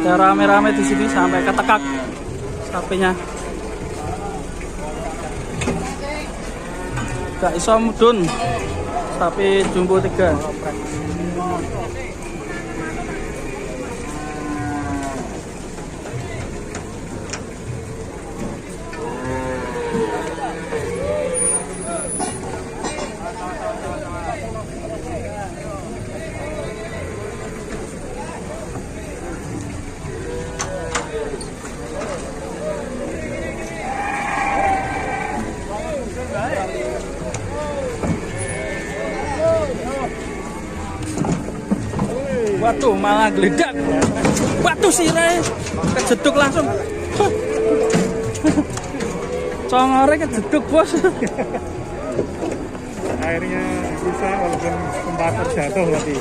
Udah rame-rame di sini sampai ketekak sapinya. Gak iso mudun. Sapi jumbo 3. Waduh, malah geledak. Waduh, sirai kejeduk langsung. Congore kejeduk, Bos. Akhirnya bisa walaupun sempat terjatuh tadi.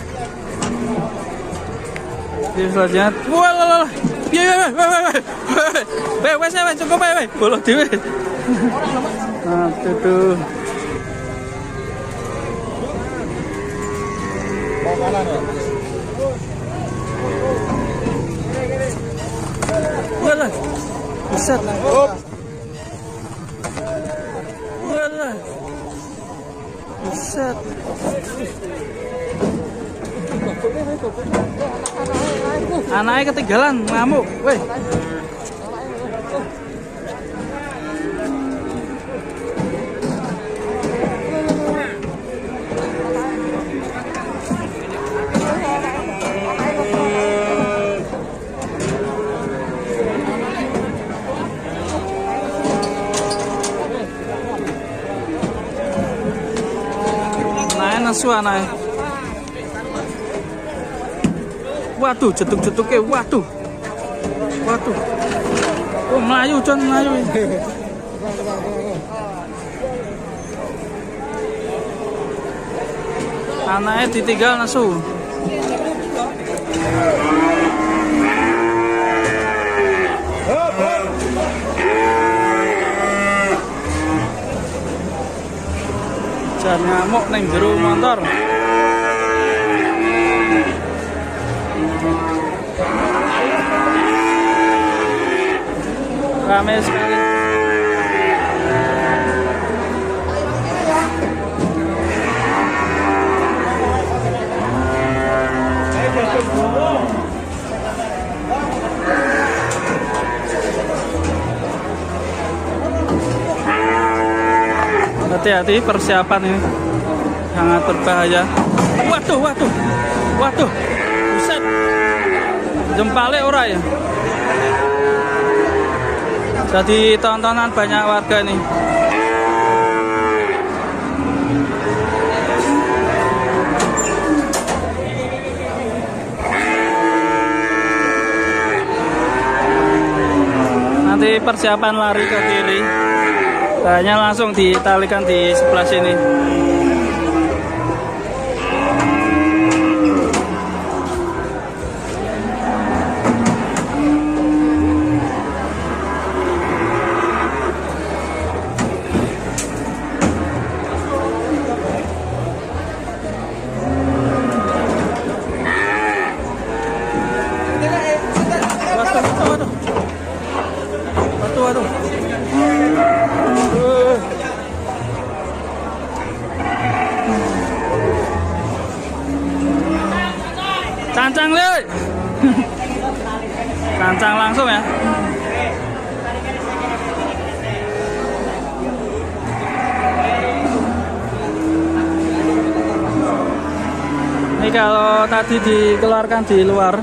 Di selanjutnya, wah, iya, wes, cukup, boleh dewe. Nah, tuh. Mau kanan ya? Walah, buset. Walah, buset. Anaknya ketinggalan ngamuk, weh. Nesu anaknya. Waduh, jeduk-jeduknya, waduh. Oh, Melayu, John, Melayu. Anaknya ditinggal nesu. Jan ngamuk neng jero motor. Rame sekali. Hati-hati, persiapan ini sangat berbahaya. Waduh, buset, jempale ora ya. Jadi tontonan banyak warga nih. Nanti persiapan lari ke kiri. Kayaknya langsung ditalikan di sebelah sini. Waduh. Cancang le. Cancang langsung ya. Ini kalau tadi dikeluarkan di luar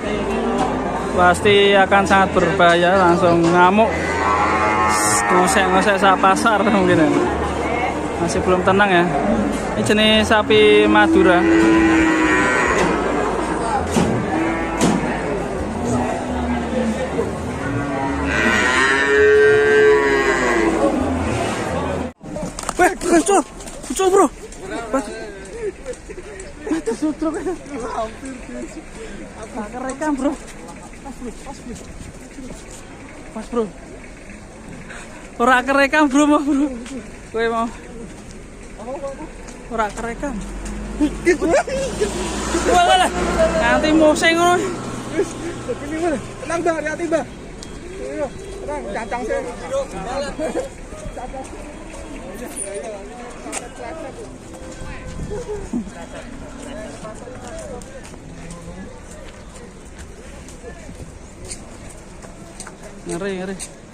pasti akan sangat berbahaya, langsung ngamuk, ngosek-ngosek pasar mungkin ya. Masih belum tenang ya. Ini jenis sapi Madura. Kucur bro. Sutruk hampir kerekam bro. Pas bro. Ora kerekam bro mau bro. Kowe mau. Ora kerekam. Walah. Nanti moseng ngono. Begini mana? Tenang bah, hati-hati bah. Ayo, tenang, cacang saya. Cacang. Ngeri, ngeri.